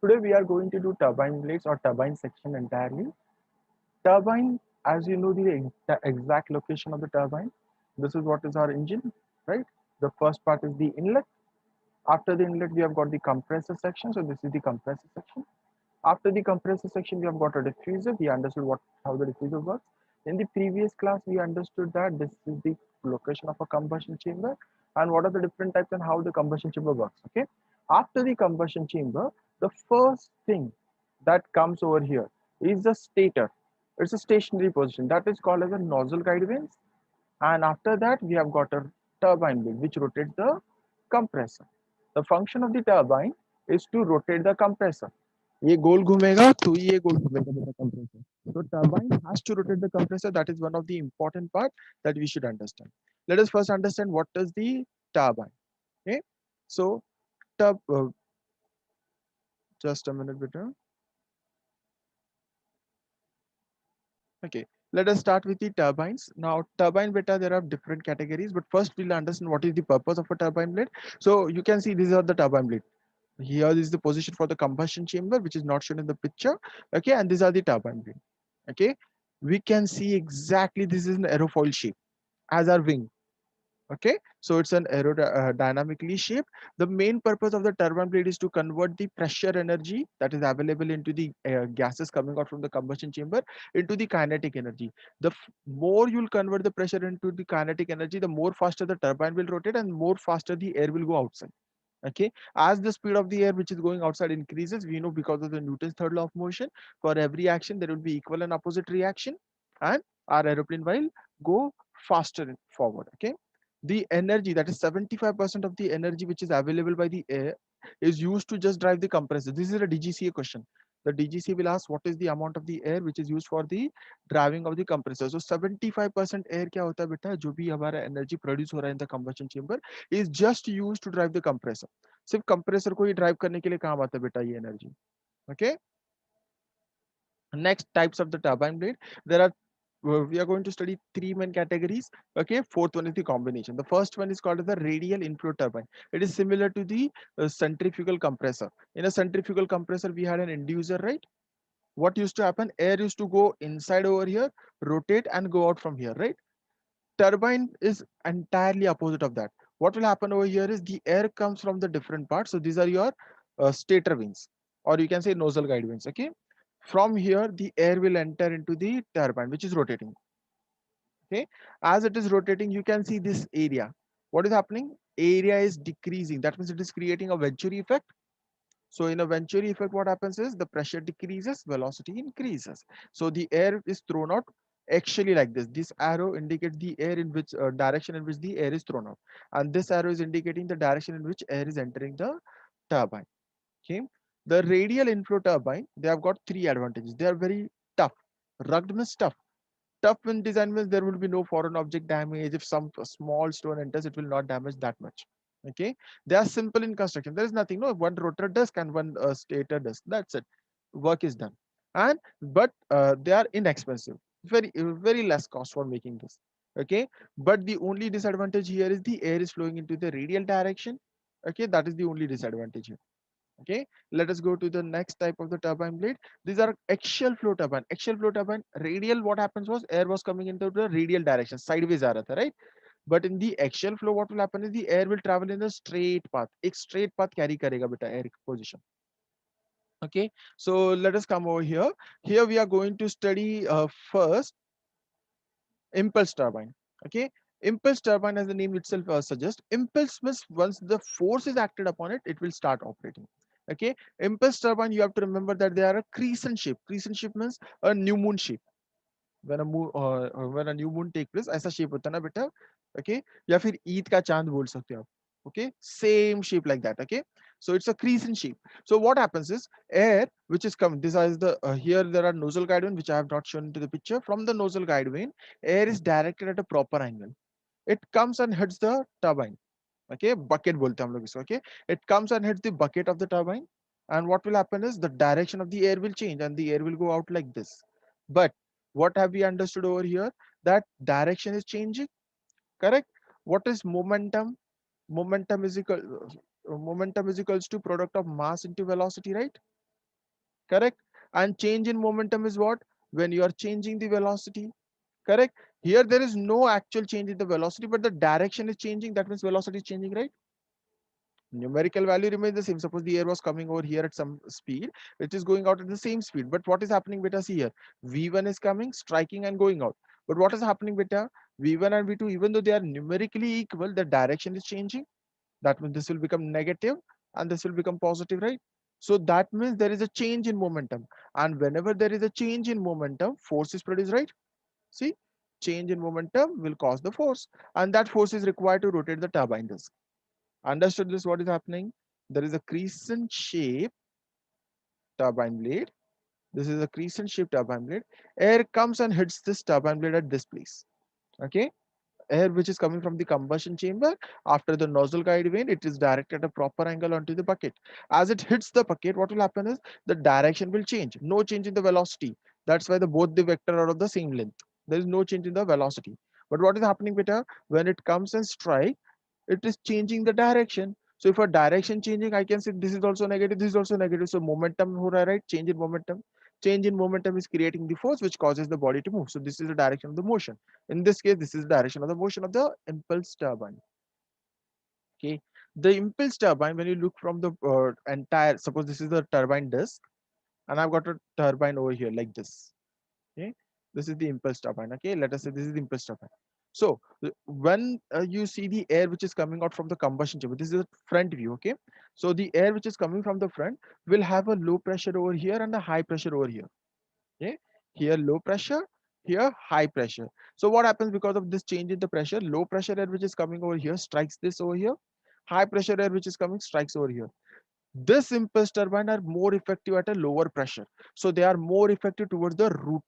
Today we are going to do turbine blades or turbine section entirely. Turbine, as you know the exact location of the turbine. This is what is our engine, right? The first part is the inlet. After the inlet, we have got the compressor section. So this is the compressor section. After the compressor section, we have got a diffuser. We understood how the diffuser works. In the previous class, we understood that this is the location of a combustion chamber and what are the different types and how the combustion chamber works. Okay. After the combustion chamber, the first thing that comes over here is the stator. It's a stationary position that is called as a nozzle guide vanes. And after that, we have got a turbine blade which rotates the compressor. The function of the turbine is to rotate the compressor. ये गोल घूमेगा तो ये गोल घूमेगा बेटा compressor. So turbine has to rotate the compressor. That is one of the important part that we should understand. Let us first understand what is the turbine. Okay. So tub, just a minute, beta. Okay. Let us start with the turbines. Now, turbine beta, there are different categories, but first we'll understand what is the purpose of a turbine blade. So you can see these are the turbine blade. Here is the position for the combustion chamber, which is not shown in the picture. Okay, and these are the turbine blade. Okay, we can see exactly this is an aerofoil shape as our wing. Okay, so it's an aerodynamically shaped. The main purpose of the turbine blade is to convert the pressure energy that is available into the gases coming out from the combustion chamber into the kinetic energy. The more you'll convert the pressure into the kinetic energy, the more faster the turbine will rotate and more faster the air will go outside. Okay, as the speed of the air which is going outside increases, we know because of the Newton's third law of motion, for every action there will be equal and opposite reaction, and our aeroplane will go faster forward. Okay, the energy, that is 75% of the energy which is available by the air, is used to just drive the compressor. This is a DGCA question. The DGCA will ask what is the amount of the air which is used for the driving of the compressor. So 75% air क्या होता है बेटा, जो भी हमारा energy produce हो रहा है in the combustion chamber is just used to drive the compressor. सिर्फ compressor को ही drive करने के लिए काम आता है बेटा ये energy. Okay. Next types of the turbine blade. There are we are going to study three main categories. Okay, fourth one is the combination. The first one is called the radial inflow turbine. It is similar to the centrifugal compressor. In a centrifugal compressor, we had an inducer, right? What used to happen? Air used to go inside over here, rotate and go out from here, right? Turbine is entirely opposite of that. What will happen over here is the air comes from the different parts. So these are your stator wings, or you can say nozzle guide wings. Okay, from here the air will enter into the turbine which is rotating. Okay, as it is rotating, you can see this area. What is happening? Area is decreasing. That means it is creating a venturi effect. So in a venturi effect, what happens is the pressure decreases, velocity increases. So the air is thrown out actually like this. This arrow indicates the air in which direction in which the air is thrown out, and this arrow is indicating the direction in which air is entering the turbine. Okay, the radial inflow turbine, they have got three advantages. They are very tough. Rugged means tough. Tough in design means there will be no foreign object damage. If some small stone enters, it will not damage that much. Okay, they are simple in construction. There is nothing, no, one rotor disc and one stator disc. That's it. Work is done. And but they are inexpensive. Very less cost for making this. Okay, but the only disadvantage here is the air is flowing into the radial direction. Okay, that is the only disadvantage here. Okay, let us go to the next type of the turbine blade. These are axial flow turbine. Axial flow turbine, radial, what happens was air was coming into the radial direction, sideways aa raha tha, right? But in the axial flow, what will happen is the air will travel in a straight path. एक straight path carry करेगा बेटा air position. Okay, so let us come over here. Here we are going to study first impulse turbine. Okay, impulse turbine, as the name itself suggests, impulse means once the force is acted upon it, it will start operating. Okay, impulse turbine, you have to remember that they are a crescent shape. Crescent shape means a new moon shape. When a new moon take place, ऐसा shape होता है ना बेटा. Okay, या फिर ईद का चांद बोल सकते हो आप. Okay, same shape like that. Okay, so it's a crescent shape. So what happens is air which is coming, this is the here there are nozzle guide vane which I have not shown into the picture. From the nozzle guide vane, air is directed at a proper angle. It comes and hits the turbine. Okay, bucket बोलते हैं हम लोग इसको. Okay, it comes and hits the bucket of the turbine, and what will happen is the direction of the air will change and the air will go out like this. But what have we understood over here? That direction is changing. Correct. What is momentum? Momentum is equals to product of mass into velocity, right? correct? And change in momentum is what? When you are changing the velocity, correct? Here there is no actual change in the velocity, but the direction is changing. That means velocity is changing, right? Numerical value remains the same. Suppose the air was coming over here at some speed, it is going out at the same speed. But what is happening, beta? See here, V1 is coming, striking and going out. But what is happening, beta? V1 and V2, even though they are numerically equal, the direction is changing. That means this will become negative and this will become positive, right? So that means there is a change in momentum. And whenever there is a change in momentum, force is produced, right? See, change in momentum will cause the force, and that force is required to rotate the turbine disk. Understood this? What is happening? There is a crescent shape turbine blade. This is a crescent shape turbine blade. Air comes and hits this turbine blade at this place. Okay. Air which is coming from the combustion chamber after the nozzle guide vane, it is directed at a proper angle onto the bucket. As it hits the bucket, what will happen is the direction will change. No change in the velocity. That's why the both the vector are of the same length. There is no change in the velocity. But what is happening, beta? When it comes and strike, it is changing the direction. So if a direction changing, I can say this is also negative, this is also negative. So momentum, right? Change in momentum. Change in momentum is creating the force which causes the body to move. So this is the direction of the motion. In this case, this is the direction of the motion of the impulse turbine. Okay. The impulse turbine, when you look from the entire, suppose this is the turbine disk, and I've got a turbine over here like this. Okay, this is the impulse turbine. Okay, let us say this is the impulse turbine. So when you see the air which is coming out from the combustion chamber, this is the front view. Okay, so the air which is coming from the front will have a low pressure over here and a high pressure over here. Okay, here low pressure, here high pressure. So what happens because of this change in the pressure? Low pressure air which is coming over here strikes this over here. High pressure air which is coming strikes over here. This impulse turbine are more effective at a lower pressure, so they are more effective towards the root.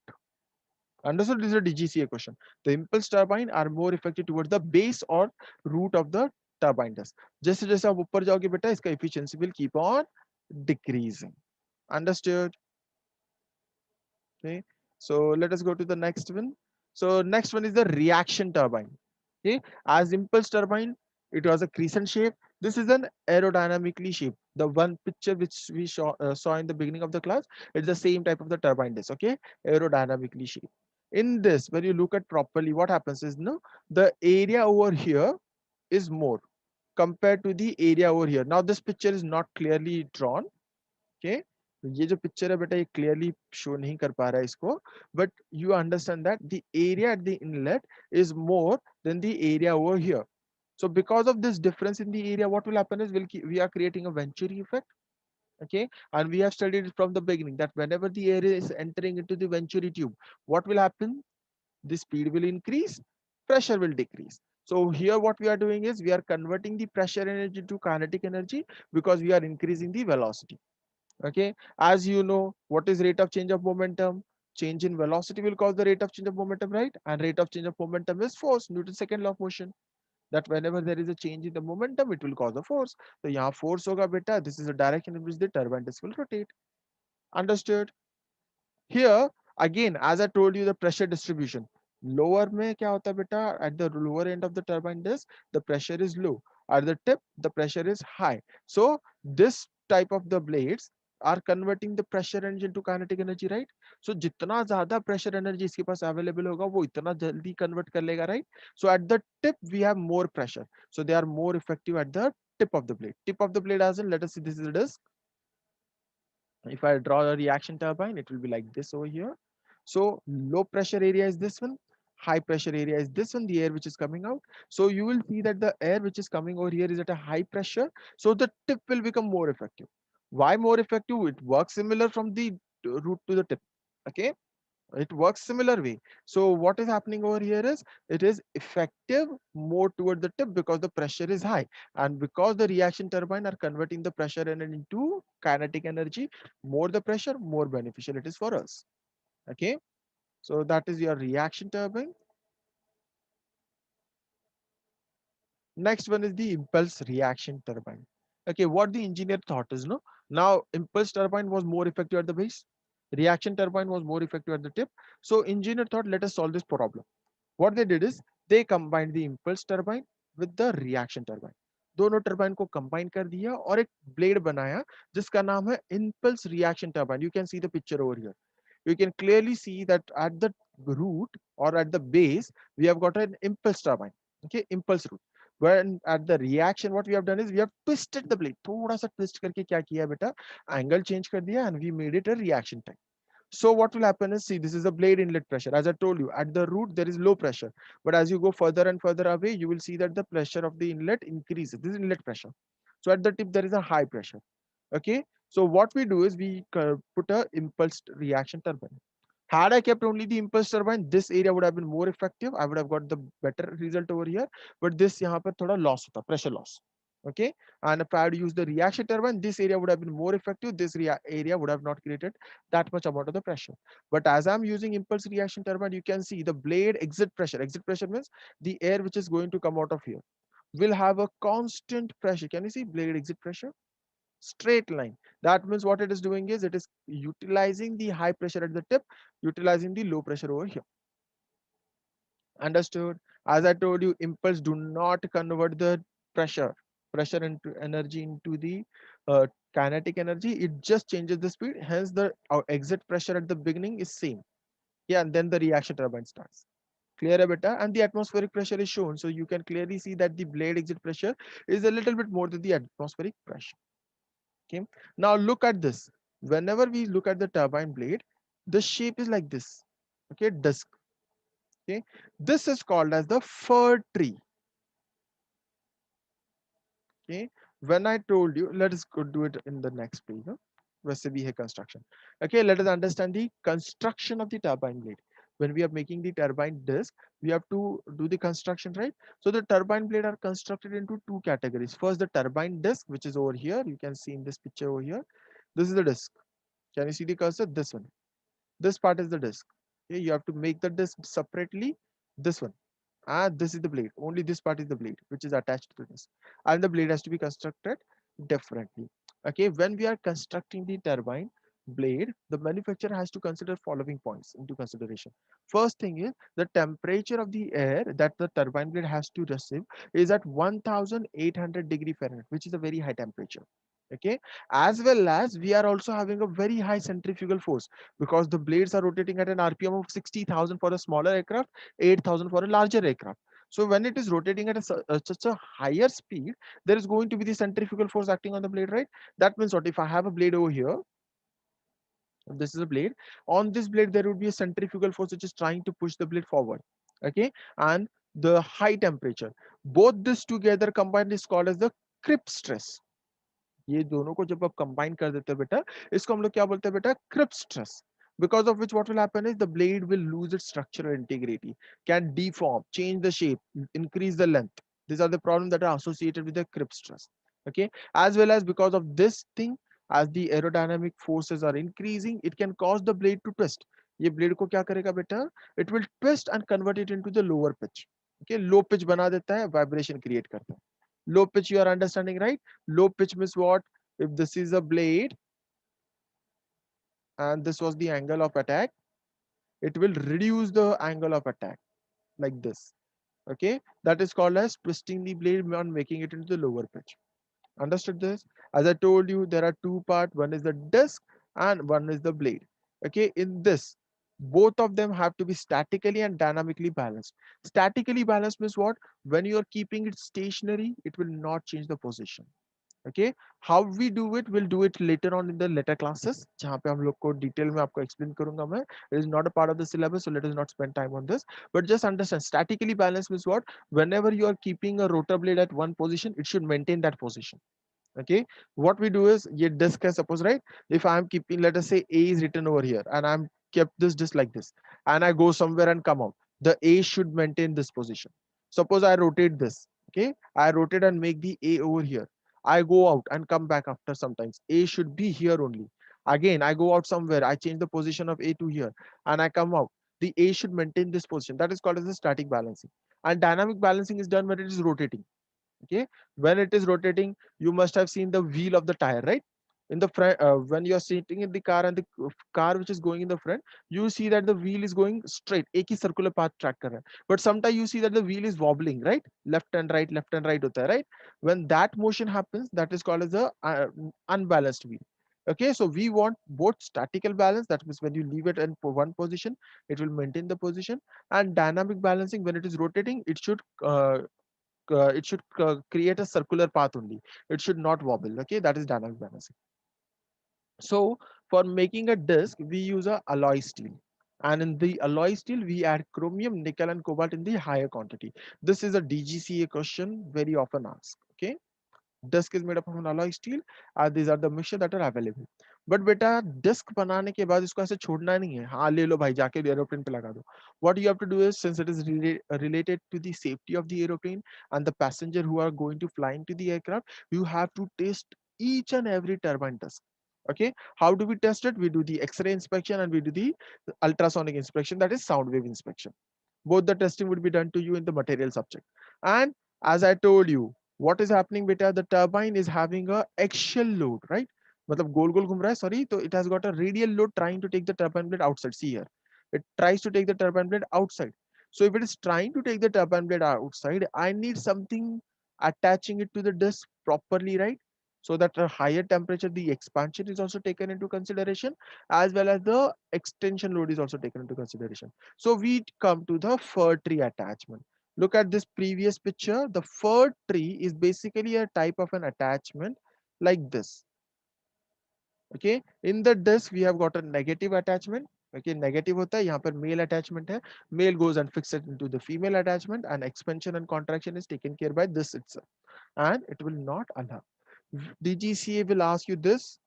Understood? This is a DGCA question. The impulse turbine are more effective towards the base or root of the turbine dust. जैसे जैसे आप ऊपर जाओगे बेटा, इसका efficiency will keep on decreasing. Understood? Okay. So let us go to the next one. So next one is the reaction turbine. Okay. As impulse turbine, it was a crescent shape. This is an aerodynamically shaped. The one picture which we saw in the beginning of the class, it's the same type of the turbine disc. Okay, aerodynamically shaped. In this, when you look at properly, what happens is no, the area over here is more compared to the area over here. Now this picture is not clearly drawn. Okay, ये जो picture है बेटा ये clearly show नहीं कर पा रहा है इसको, but you understand that the area at the inlet is more than the area over here. So because of this difference in the area, what will happen is we are creating a Venturi effect. Okay, and we have studied it from the beginning that whenever the air is entering into the Venturi tube, what will happen? The speed will increase, pressure will decrease. So here what we are doing is we are converting the pressure energy to kinetic energy because we are increasing the velocity. Okay, as you know, what is rate of change of momentum? Change in velocity will cause the rate of change of momentum, right? And rate of change of momentum is force, Newton's second law of motion. That whenever there is a change in the momentum, it will cause a force. So यहाँ force होगा बेटा, this is the direction in which the turbine disk will rotate. Understood? Here again, as I told you, the pressure distribution. Lower में क्या होता है बेटा? At the lower end of the turbine disk, the pressure is low. At the tip, the pressure is high. So this type of the blades are converting the pressure energy into kinetic energy, right? So जितना ज़्यादा pressure energy इसके पास available होगा, वो इतना जल्दी convert कर लेगा, right? So at the tip, we have more pressure. So they are more effective at the tip of the blade. Tip of the blade as in, let us see, this is the disc. If I draw a reaction turbine, it will be like this over here. So low pressure area is this one, high pressure area is this one, the air which is coming out. So you will see that the air which is coming over here is at a high pressure. So the tip will become more effective. Why more effective? It works similar from the root to the tip. Okay, it works similar way. So what is happening over here is it is effective more toward the tip because the pressure is high, and because the reaction turbine are converting the pressure energy into kinetic energy, more the pressure, more beneficial it is for us. Okay, so that is your reaction turbine. Next one is the impulse reaction turbine. Okay, what the engineer thought is no, now impulse turbine was more effective at the base, reaction turbine was more effective at the tip. So engineer thought, let us solve this problem. What they did is they combined the impulse turbine with the reaction turbine. दोनों turbine को combine कर दिया और एक blade बनाया जिसका नाम है impulse reaction turbine. You can see the picture over here. You can clearly see that at the root or at the base we have got an impulse turbine. Okay, impulse root. When at the reaction what we have done is we have twisted the blade. थोड़ा सा twist करके क्या किया बेटा, angle change कर दिया and we made it a reaction type. So what will happen is, see, this is the blade inlet pressure. As I told you, at the root there is low pressure, but as you go further and further away, you will see that the pressure of the inlet increases. This is inlet pressure. So at the tip there is a high pressure. Okay. So what we do is we put a impulse reaction turbine. Had I kept only the impulse turbine, this area would have been more effective. I would have got the better result over here. But this यहाँ पर थोड़ा loss होता, pressure loss. Okay. And if I had used the reaction turbine, this area would have been more effective. This area would have not created that much amount of the pressure. But as I'm using impulse reaction turbine, you can see the blade exit pressure. Exit pressure means the air which is going to come out of here will have a constant pressure. Can you see blade exit pressure? Straight line. That means what it is doing is it is utilizing the high pressure at the tip, utilizing the low pressure over here. Understood? As I told you, impulse do not convert the pressure into energy into the uh, kinetic energy. It just changes the speed. Hence, the exit pressure at the beginning is same. Yeah, and then the reaction turbine starts. Clear, beta? And the atmospheric pressure is shown, so you can clearly see that the blade exit pressure is a little bit more than the atmospheric pressure. Okay. Now look at this. Whenever we look at the turbine blade, the shape is like this. Okay, disc. Okay, this is called as the fir tree. Okay, when I told you, let us go do it in the next page. Huh? वैसे भी है construction. Okay, let us understand the construction of the turbine blade. When we are making the turbine disc, we have to do the construction, right? So the turbine blade are constructed into two categories. First, the turbine disc, which is over here. You can see in this picture over here. This is the disc. Can you see the cursor? This one. This part is the disc. Okay, you have to make the disc separately. This one. And this is the blade. Only this part is the blade, which is attached to this. And the blade has to be constructed differently. Okay, when we are constructing the turbine blade, the manufacturer has to consider following points into consideration. First thing is the temperature of the air that the turbine blade has to receive is at 1800 degree Fahrenheit, which is a very high temperature. Okay, as well as we are also having a very high centrifugal force because the blades are rotating at an rpm of 60,000 for a smaller aircraft, 8,000 for a larger aircraft. So when it is rotating at such a higher speed, there is going to be the centrifugal force acting on the blade, right? That means what if I have a blade over here, this is a blade, on this blade there would be a centrifugal force which is trying to push the blade forward. Okay, and the high temperature, both this together combined is called as the creep stress. ये दोनों को जब आप combine कर देते हो बेटा, इसको हम लोग क्या बोलते हैं बेटा, क्रिप stress. Because of which what will happen is the blade will lose its structural integrity, can deform, change the shape, increase the length. These are the problems that are associated with the crib stress. Okay, as well as because of this thing, as the aerodynamic forces are increasing, it can cause the blade to twist. ये blade को क्या करेगा बेटा, it will twist and convert it into the lower pitch. Okay, low pitch बना देता है, vibration create करता है. Low pitch, you are understanding, right? Low pitch means what? If this is a blade and this was the angle of attack, it will reduce the angle of attack like this. Okay, that is called as twisting the blade and making it into the lower pitch. Understood this? As I told you, there are two parts. One is the disc and one is the blade. Okay, in this, both of them have to be statically and dynamically balanced. Statically balanced means what? When you are keeping it stationary, it will not change the position. Okay, how we do it, we'll do it later on in the later classes जहाँ पे हम लोग को detail में आपको explain करूंगा मैं. It is not a part of the syllabus, so let us not spend time on this, but just understand statically balanced means what? Whenever you are keeping a rotor blade at one position, it should maintain that position. Okay, what we do is ये disk है, suppose, right? If I am keeping, let us say A is written over here and I'm kept this disk like this and I go somewhere and come out, the A should maintain this position. Suppose I rotate this. Okay, I rotate and make the A over here. I go out and come back after sometimes, A should be here only. Again I go out somewhere, I change the position of A to here and I come out, the A should maintain this position. That is called as the static balancing. And dynamic balancing is done when it is rotating. Okay, when it is rotating, you must have seen the wheel of the tire, right? in the front. When you are sitting in the car and the car which is going in the front, you see that the wheel is going straight, एक ही circular path track कर रहा है. But sometimes you see that the wheel is wobbling, right? Left and right होता है, right? When that motion happens, that is called as a unbalanced wheel. Okay, so we want both statical balance, that means when you leave it in one position, it will maintain the position, and dynamic balancing, when it is rotating, it should create a circular path only. It should not wobble. Okay, that is dynamic balancing. So for making a disc, we use a alloy steel. And in the alloy steel, we add chromium, nickel, and cobalt in the higher quantity. This is a DGCA question very often asked. Okay, disc is made up of an alloy steel and these are the mixture that are available. But बेटा disc बनाने के बाद इसको ऐसे छोड़ना नहीं है, हाँ ले लो भाई जाके एरोप्लेन पे लगा दो. What you have to do is, since it is related to the safety of the aeroplane and the passenger who are going to fly into the aircraft, you have to test each and every turbine disk. Okay, how do we test it? We do the X-ray inspection and we do the ultrasonic inspection, that is sound wave inspection. Both the testing would be done to you in the material subject. And as I told you, what is happening beta, the turbine is having a axial load, right? मतलब गोल गोल घूम रहा है, sorry, so it has got a radial load trying to take the turbine blade outside. See here, it tries to take the turbine blade outside. So if it is trying to take the turbine blade outside, I need something attaching it to the disc properly, right? So that a higher temperature, the expansion is also taken into consideration, as well as the extension load is also taken into consideration. So we come to the fir tree attachment. Look at this previous picture. The fir tree is basically a type of an attachment like this. Okay, in the disc we have got a negative attachment. Okay, negative होता है, यहाँ पर male attachment है. Male goes and fixes it into the female attachment, and expansion and contraction is taken care by this itself, and it will not allow. DGCA will ask you this.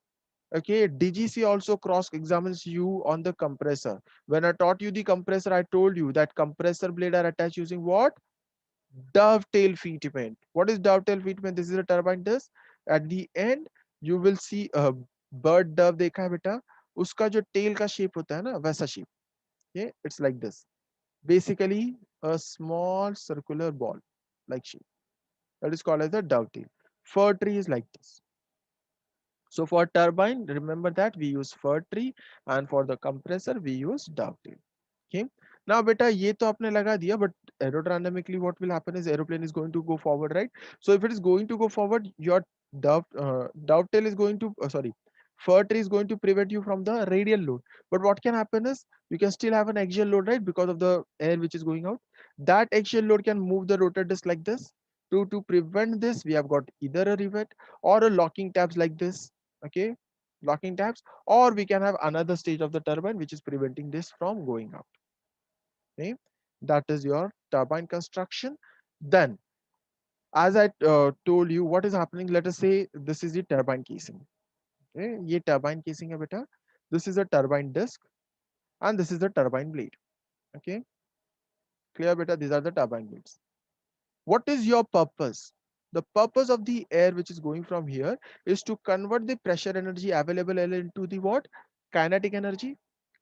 Okay, DGC also cross examines you on the compressor. When I taught you the compressor, I told you that compressor blade are attached using what? Dovetail fitment. What is dovetail fitment? This is a turbine disc. At the end, you will see a bird dove, देखा है बेटा? उसका जो tail का shape होता है ना, वैसा shape. Okay, it's like this. Basically, a small circular ball like shape. That is called as a dovetail. Fir tree is like this. So for turbine, remember that we use fir tree, and for the compressor we use dovetail. Okay. Now beta ye to आपने लगा दिया, but aerodynamically what will happen is aeroplane is going to go forward, right? So if it is going to go forward, your dovetail is going to sorry, fir tree is going to prevent you from the radial load. But what can happen is you can still have an axial load, right? Because of the air which is going out. That axial load can move the rotor disc like this. To prevent this, we have got either a rivet or a locking tabs like this. Okay, locking tabs, or we can have another stage of the turbine which is preventing this from going out. Okay, that is your turbine construction. Then as I told you, what is happening, let us say this is the turbine casing. Okay, ये turbine casing है बेटा. This is a turbine disc and this is the turbine blade. Okay, clear beta, these are the turbine blades. What is your purpose? The purpose of the air which is going from here is to convert the pressure energy available into the what? Kinetic energy,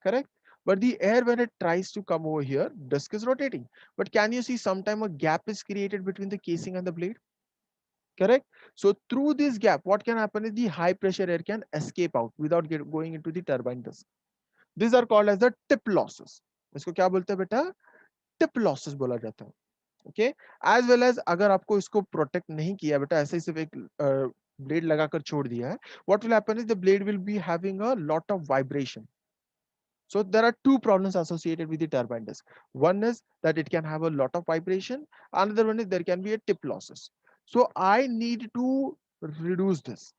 correct? But the air, when it tries to come over here, disk is rotating. But can you see sometime a gap is created between the casing and the blade? Correct? So through this gap, what can happen is the high pressure air can escape out without going into the turbine disk. These are called as the tip losses. इसको क्या बोलते हैं बेटा? Tip losses बोला जाता है. Okay, as well as अगर आपको इसको प्रोटेक्ट नहीं किया बेटा, ऐसे ही सिर्फ एक ब्लेड लगाकर छोड़ दिया है, what will happen is the blade will be having a lot of vibration. So there are two problems associated with the turbine disk. One is that it can have a lot of vibration. Another one is there can be a tip losses. So I need to reduce this.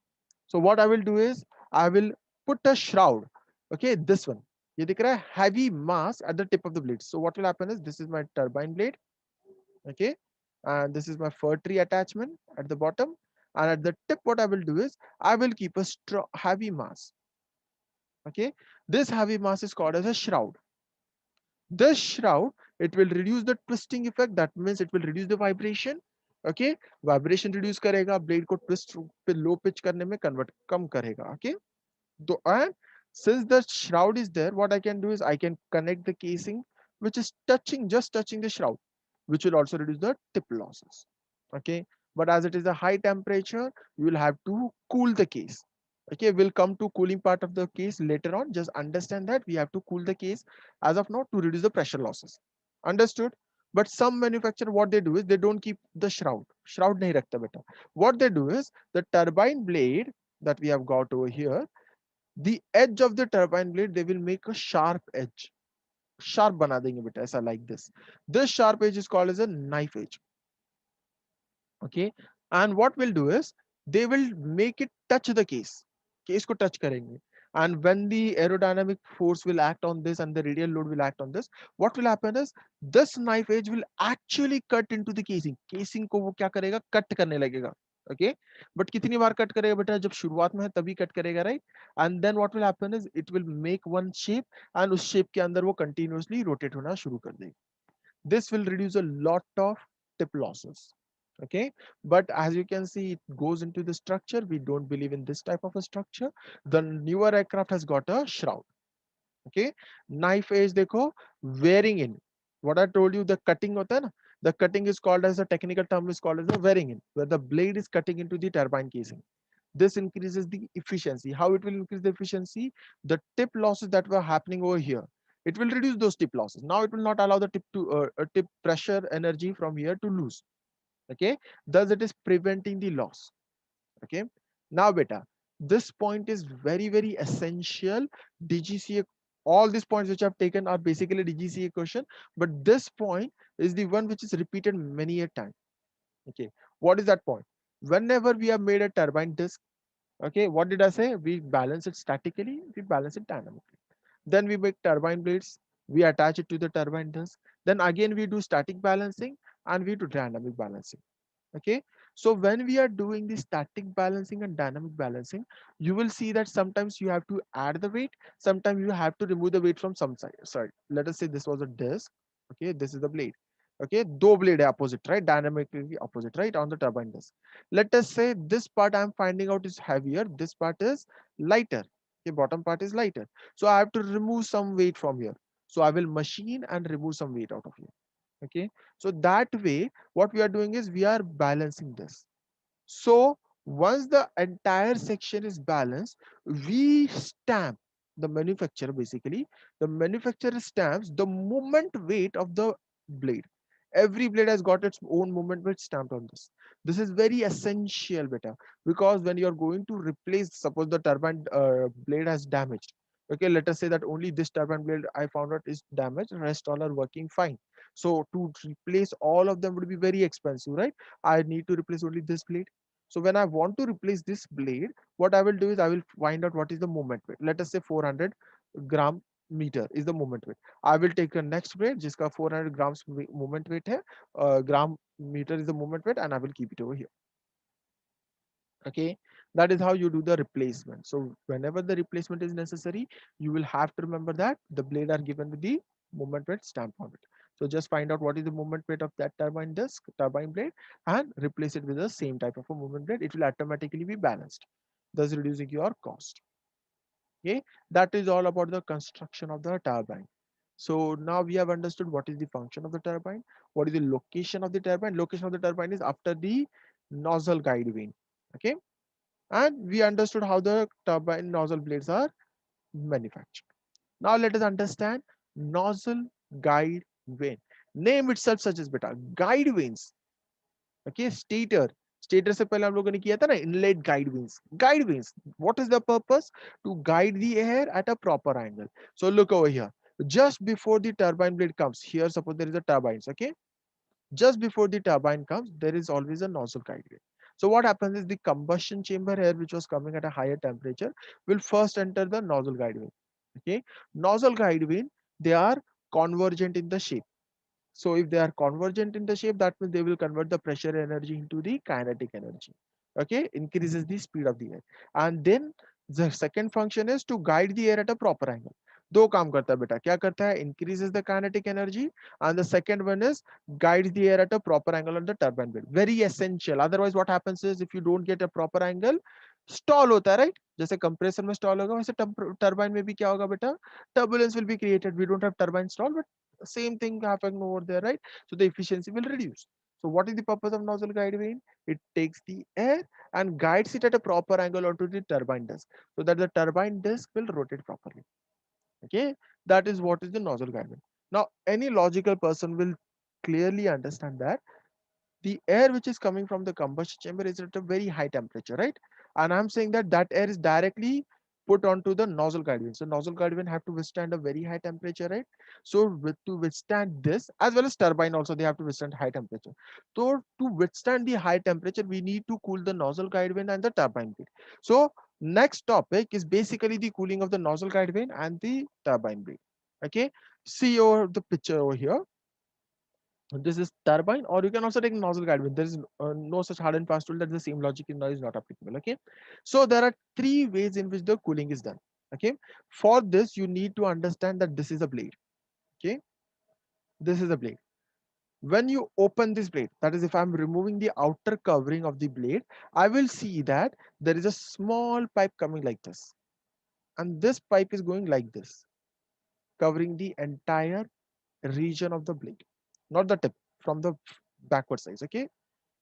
So what I will do is I will put a shroud. Okay, this one. ये दिख रहा है heavy mass at the tip of the blade. So what will happen is this is my turbine blade. Okay, and this is my fir tree attachment at the bottom, and at the tip what I will do is I will keep a heavy mass. Okay, this heavy mass is called as a shroud. This shroud, it will reduce the twisting effect, that means it will reduce the vibration. Okay, vibration reduce करेगा, blade को twist पे low pitch करने में convert कम करेगा. Okay, so and since the shroud is there, what I can do is I can connect the casing which is touching, just touching the shroud, which will also reduce the tip losses. Okay, but as it is a high temperature, you will have to cool the case. Okay, we'll come to cooling part of the case later on. Just understand that we have to cool the case as of now to reduce the pressure losses. Understood? But some manufacturer, what they do is they don't keep the shroud. Shroud nahi rakhta beta. What they do is the turbine blade that we have got over here, the edge of the turbine blade, they will make a sharp edge. Sharp bana denge beta, aisa like this. This sharp edge is called as a knife edge. Okay, and what we'll do is they will make it touch the case को touch करेंगे, and when the aerodynamic force will act on this and the radial load will act on this, what will happen is this knife edge will actually cut into the casing को वो क्या करेगा, cut करने लगेगा. Okay, but कितनी बार cut करेगा बेटा, जब शुरुआत में है तभी कट करेगा, right? And then what will happen is it will make one shape and उस shape के अंदर वो continuously rotate होना शुरू कर देगी. This will reduce a lot of tip losses. Okay, but as you can see, it goes into the structure. We don't believe in this type of a structure. The newer aircraft has got a shroud. Okay, knife edge देखो, wearing in. What I told you, the cutting होता है ना, the cutting is called as, a technical term is called as a wearing in, where the blade is cutting into the turbine casing. This increases the efficiency. How it will increase the efficiency? The tip losses that were happening over here, it will reduce those tip losses. Now it will not allow the tip to tip pressure energy from here to lose. Okay, thus it is preventing the loss. Okay, now beta, this point is very very essential. DGCA, all these points which I've taken are basically DGCA question, but this point is the one which is repeated many a time. Okay, what is that point? Whenever we have made a turbine disc, okay, what did I say? We balance it statically, we balance it dynamically. Then we make turbine blades, we attach it to the turbine disc. Then again we do static balancing and we do dynamic balancing. Okay, so when we are doing the static balancing and dynamic balancing, you will see that sometimes you have to add the weight, sometimes you have to remove the weight from some side. Sorry, let us say this was a disc. Okay, this is the blade. Okay, दो blade है opposite, right? Dynamically opposite, right? On the turbine disc. Let us say this part I am finding out is heavier, this part is lighter. Okay, bottom part is lighter, so I have to remove some weight from here. So I will machine and remove some weight out of here. Okay, so that way what we are doing is we are balancing this. So once the entire section is balanced, we stamp, the manufacturer, basically the manufacturer stamps the moment weight of the blade. Every blade has got its own moment weight stamped on this. This is very essential beta, because when you are going to replace, suppose the turbine blade has damaged. Okay, let us say that only this turbine blade I found out is damaged, rest all are working fine. So to replace all of them would be very expensive, right? I need to replace only this blade. So when I want to replace this blade, what I will do is I will find out what is the moment weight. Let us say 400 gram meter is the moment weight. I will take a next blade जिसका 400 grams moment weight है, gram meter is the moment weight, and I will keep it over here. Okay, that is how you do the replacement. So whenever the replacement is necessary, you will have to remember that the blade are given with the moment weight stamp on it. So just find out what is the moment weight of that turbine disc, turbine blade, and replace it with the same type of a moment blade. It will automatically be balanced, thus reducing your cost. Okay, that is all about the construction of the turbine. So now we have understood what is the function of the turbine, what is the location of the turbine. Location of the turbine is after the nozzle guide vane. Okay, and we understood how the turbine nozzle blades are manufactured. Now let us understand nozzle guide vane. Name itself suggests beta guide vanes. Okay, stator से पहले हम लोगों ने किया था ना inlet guide vanes. Guide vanes, what is the purpose? To guide the air at a proper angle. So look over here, just before the turbine blade comes here, suppose there is a turbines. Okay, just before the turbine comes, there is always a nozzle guide vane. So what happens is the combustion chamber air which was coming at a higher temperature will first enter the nozzle guide vane. Okay, nozzle guide vane, they are convergent in the shape. So if they are convergent in the shape, that means they will convert the pressure energy into the kinetic energy. Okay, increases the speed of the air. And then the second function is to guide the air at a proper angle. दो काम करता है बेटा, क्या करता है? Increases the kinetic energy, and the second one is guides the air at a proper angle on the turbine blade. Very essential. Otherwise what happens is if you don't get a proper angle, stall होता है, right? जैसे compressor में stall होगा वैसे turbine में भी क्या होगा बेटा? Turbulence will be created. We don't have turbine stall, but same thing happening over there, right? So the efficiency will reduce. So what is the purpose of nozzle guide vane? It takes the air and guides it at a proper angle onto the turbine disc so that the turbine disc will rotate properly. Okay, that is what is the nozzle guide vane. Now, any logical person will clearly understand that the air which is coming from the combustion chamber is at a very high temperature, right? And I'm saying that that air is directly put onto the nozzle guide vane. So nozzle guide vane have to withstand a very high temperature, right? So to withstand this, as well as turbine also, they have to withstand high temperature. So to withstand the high temperature, we need to cool the nozzle guide vane and the turbine blade. So next topic is basically the cooling of the nozzle guide vane and the turbine blade. Okay, see over the picture over here. This is turbine, or you can also take nozzle guide vane. There is no such hard and fast rule that the same logic is not applicable. Okay, so there are three ways in which the cooling is done. Okay, for this you need to understand that this is a blade. Okay, this is a blade. When you open this blade, that is, if I'm removing the outer covering of the blade, I will see that there is a small pipe coming like this, and this pipe is going like this, covering the entire region of the blade, not the tip, from the backward side. Okay,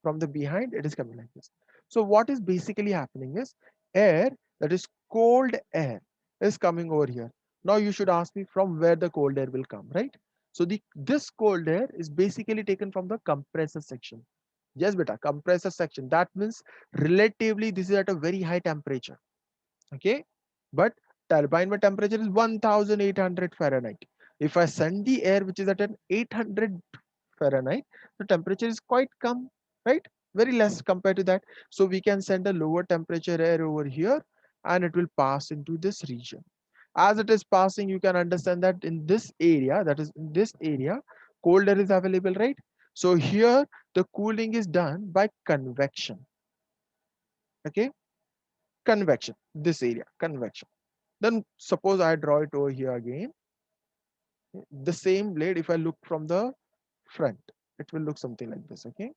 from the behind it is coming like this. So what is basically happening is air, that is cold air, is coming over here. Now you should ask me from where the cold air will come, right? So the this cold air is basically taken from the compressor section. Yes beta, compressor section, that means relatively this is at a very high temperature. Okay, but turbine with temperature is 1800 Fahrenheit. If I send the air which is at an 800 Fahrenheit, the temperature is quite come, right? Very less compared to that. So we can send a lower temperature air over here and it will pass into this region. As it is passing, you can understand that in this area, that is in this area, cold air is available, right? So here the cooling is done by convection. Okay, convection, this area, convection. Then suppose I draw it over here again. The same blade, if I look from the front, it will look something like this. Okay,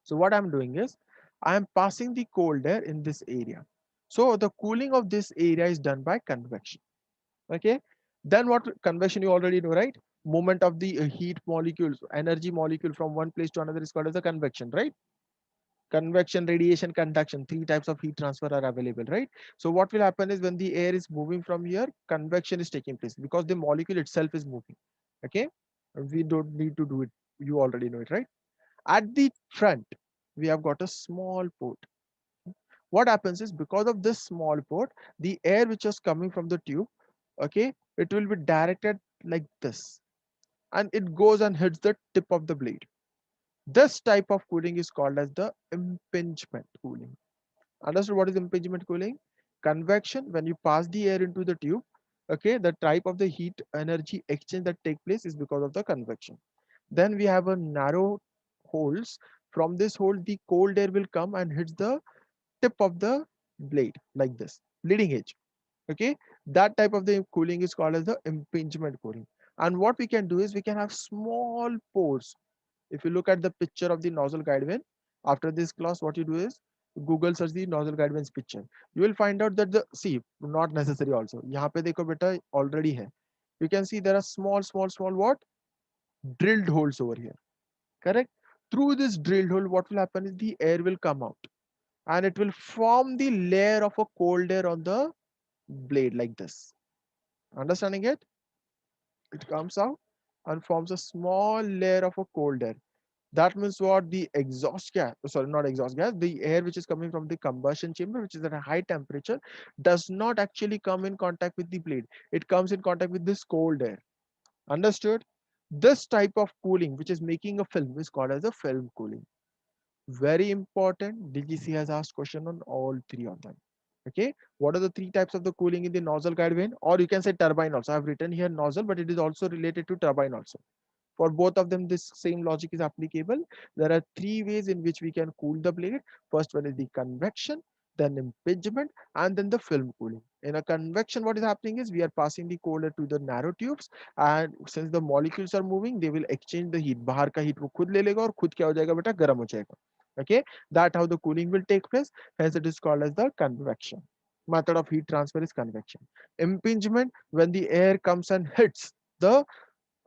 so what I'm doing is I am passing the cold air in this area. So the cooling of this area is done by convection. Okay. Then what convection you already know, right? Movement of the heat molecules, energy molecule from one place to another is called as a convection, right? Convection, radiation, conduction, three types of heat transfer are available, right? So what will happen is when the air is moving from here, convection is taking place because the molecule itself is moving. Okay. We don't need to do it. You already know it, right? At the front, we have got a small port. What happens is because of this small port, the air which is coming from the tube, okay, it will be directed like this and it goes and hits the tip of the blade. This type of cooling is called as the impingement cooling. Understood what is impingement cooling? Convection, when you pass the air into the tube, okay, the type of the heat energy exchange that take place is because of the convection. Then we have a narrow holes. From this hole, the cold air will come and hits the tip of the blade like this, leading edge. Okay, that type of the cooling is called as the impingement cooling. And what we can do is we can have small pores. If you look at the picture of the nozzle guide vane, after this class, what you do is Google search the nozzle guide vane's picture. You will find out that the see not necessary also. यहाँ पे देखो बेटा already है. You can see there are small what drilled holes over here. Correct. Through this drilled hole, what will happen is the air will come out and it will form the layer of a cold air on the blade like this. Understanding it? It comes out and forms a small layer of a cold air. That means what? The exhaust gas, sorry, not exhaust gas, the air which is coming from the combustion chamber, which is at a high temperature, does not actually come in contact with the blade. It comes in contact with this cold air. Understood? This type of cooling, which is making a film, is called as a film cooling. Very important. DGC has asked question on all three of them. Okay, what are the three types of the cooling in the nozzle guide vane, or you can say turbine also. I've written here nozzle, but it is also related to turbine also. For both of them, this same logic is applicable. There are three ways in which we can cool the blade. First one is the convection, then impingement, and then the film cooling. In a convection, what is happening is we are passing the cold air to the narrow tubes, and since the molecules are moving, they will exchange the heat. बाहर का heat वो खुद ले लेगा और खुद क्या हो जाएगा बेटा गर्म हो जाएगा. Okay, that how the cooling will take place. Hence, it is called as the convection. Method of heat transfer is convection. Impingement, when the air comes and hits the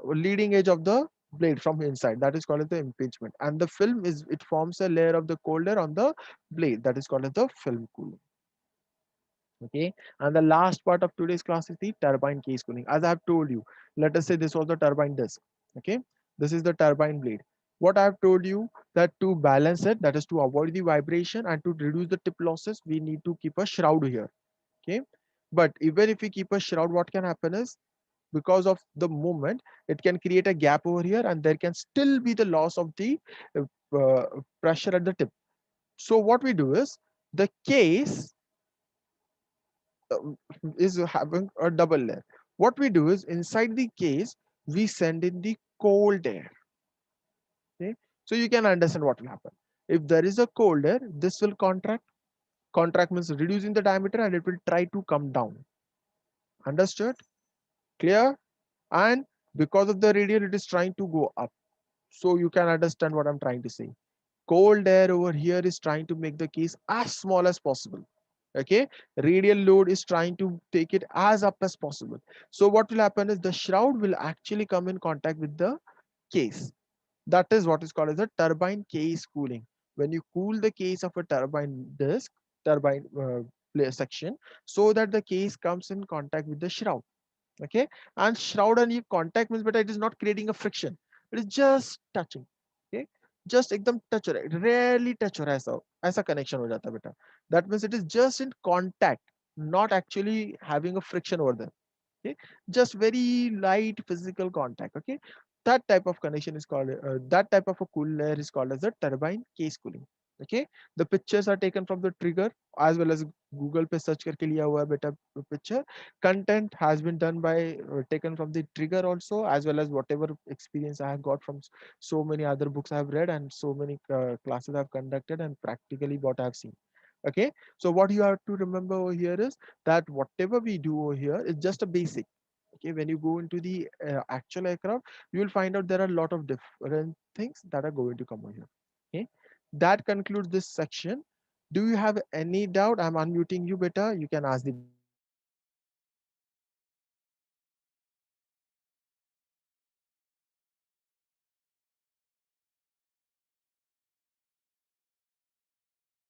leading edge of the blade from inside, that is called as the impingement, and the film is, it forms a layer of the cold air on the blade, that is called as the film cooling. Okay, and the last part of today's class is the turbine case cooling. As I have told you, let us say this was the turbine disk. Okay, this is the turbine blade. What I have told you, that to balance it, that is to avoid the vibration and to reduce the tip losses, we need to keep a shroud here. Okay, but even if we keep a shroud, what can happen is, because of the movement, it can create a gap over here and there can still be the loss of the pressure at the tip. So what we do is, the case is having a double layer. What we do is, inside the case, we send in the cold air. Okay, so you can understand what will happen. If there is a cold air, this will contract. Contract means reducing the diameter and it will try to come down. Understood? Clear? And because of the radial, it is trying to go up. So you can understand what I'm trying to say. Cold air over here is trying to make the case as small as possible. Okay, radial load is trying to take it as up as possible. So what will happen is, the shroud will actually come in contact with the case. That is what is called as a turbine case cooling. When you cool the case of a turbine disk, turbine section, so that the case comes in contact with the shroud. Okay, and shroud and ये contact means, but it is not creating a friction, it is just touching. Okay, just एकदम touch हो रहा है, rarely touch हो रहा है, ऐसा ऐसा connection हो जाता है बेटा. That means it is just in contact, not actually having a friction over there. Okay, just very light physical contact. Okay, that type of connection is called that type of a cool layer is called as a turbine case cooling. Okay, the pictures are taken from the trigger, as well as Google पे search करके लिया हुआ है बेटा picture. Content has been done by taken from the trigger also, as well as whatever experience I have got from so many other books I have read and so many classes I have conducted and practically what I have seen. Okay, so what you have to remember over here is that whatever we do over here is just a basic. Okay, when you go into the actual aircraft, you will find out there are a lot of different things that are going to come over here. Okay, that concludes this section. Do you have any doubt? I'm unmuting you, beta. You can ask the